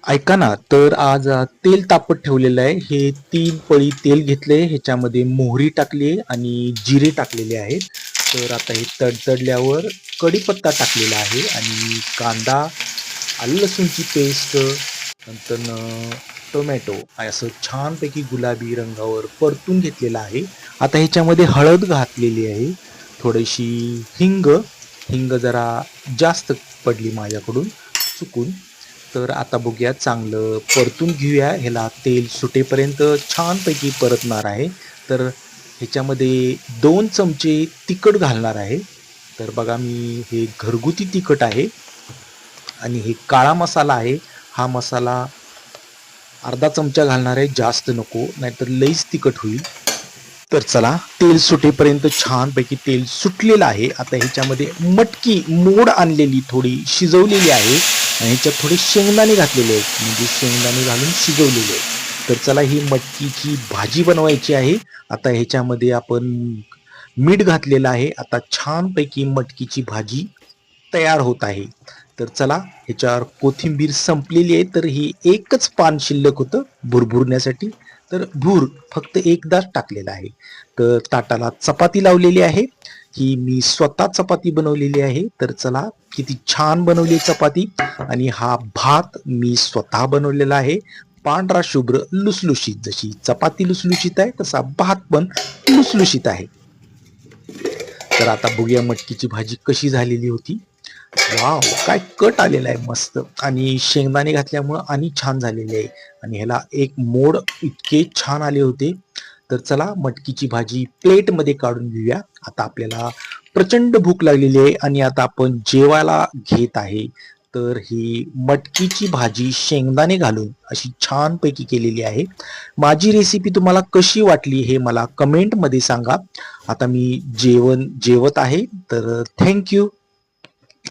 ऐका ना, तर आज तेल तापत ठेवलेलं आहे. हे 3 पळी तेल घेतले, ह्याच्यामध्ये मोहरी टाकली आणि जिरे टाकलेले आहेत. तर आता हे तडतडल्यावर कढीपत्ता टाकलेला आहे आणि कांदा, आलं लसूणची पेस्ट, नंतर टोमॅटो असं छानपैकी गुलाबी रंगावर परतून घेतलेला आहे. आता ह्याच्यामध्ये हळद घातलेली आहे, थोडीशी हिंग, हिंग जरा जास्त पडली माझ्याकडून चुकून. तर आता बघूया, चांगलं परतून घेऊया. ह्याला तेल सुटेपर्यंत छानपैकी परतणार आहे. तर ह्याच्यामध्ये 2 चमचे तिखट घालणार आहे. तर बघा, मी हे घरगुती तिखट आहे आणि हे काळा मसाला आहे. हा मसाला अर्धा चमचा घालणार आहे, जास्त नको, नाहीतर लईच तिखट होईल. तर चला, तेल सुटेपर्यंत छानपैकी तेल सुटलेलं आहे. आता ह्याच्यामध्ये मटकी मोड आणलेली थोडी शिजवलेली आहे आणि ह्याच्यात थोडे शेंगदाणे घातलेले आहेत, म्हणजे शेंगदाणे घालून शिजवलेले आहेत. तर चला, ही मटकीची भाजी बनवायची आहे. आता ह्याच्यामध्ये आपण मीठ घातलेलं आहे. आता छानपैकी मटकीची भाजी तयार होत आहे. तर चला, ह्याच्यावर कोथिंबीर संपलेली आहे, तर ही एकच पान शिल्लक होतं भुरभुरण्यासाठी. तर भूर फक्त एकदाच टाकलेला आहे. तर ताटाला चपाती लावलेली आहे. ही मी स्वतः चपाती बनवलेली आहे. तर चला, किती छान बनवली चपाती. आणि हा भात मी स्वतः बनवलेला आहे, पांढरा शुभ्र लुसलुशीत. जशी चपाती लुसलुशीत आहे, तसा भात पण लुसलुशीत आहे. तर आता बघूया मटकीची भाजी कशी झालेली होती. वाव, काय कट आलेला आहे मस्त, आणि शेंगदाणे घातल्यामुळं आणि छान झालेले आहे. आणि ह्याला एक मोड इतके छान आले होते. तर चला, मटकीची भाजी प्लेटमध्ये काढून घेऊया. आता आपल्याला प्रचंड भूक लागलेली आहे आणि आता आपण जेवायला घेत आहे. तर ही मटकीची भाजी शेंगदाणे घालून अशी छानपैकी केलेली आहे. माझी रेसिपी तुम्हाला कशी वाटली हे मला कमेंटमध्ये सांगा. आता मी जेवत आहे. तर थँक्यू.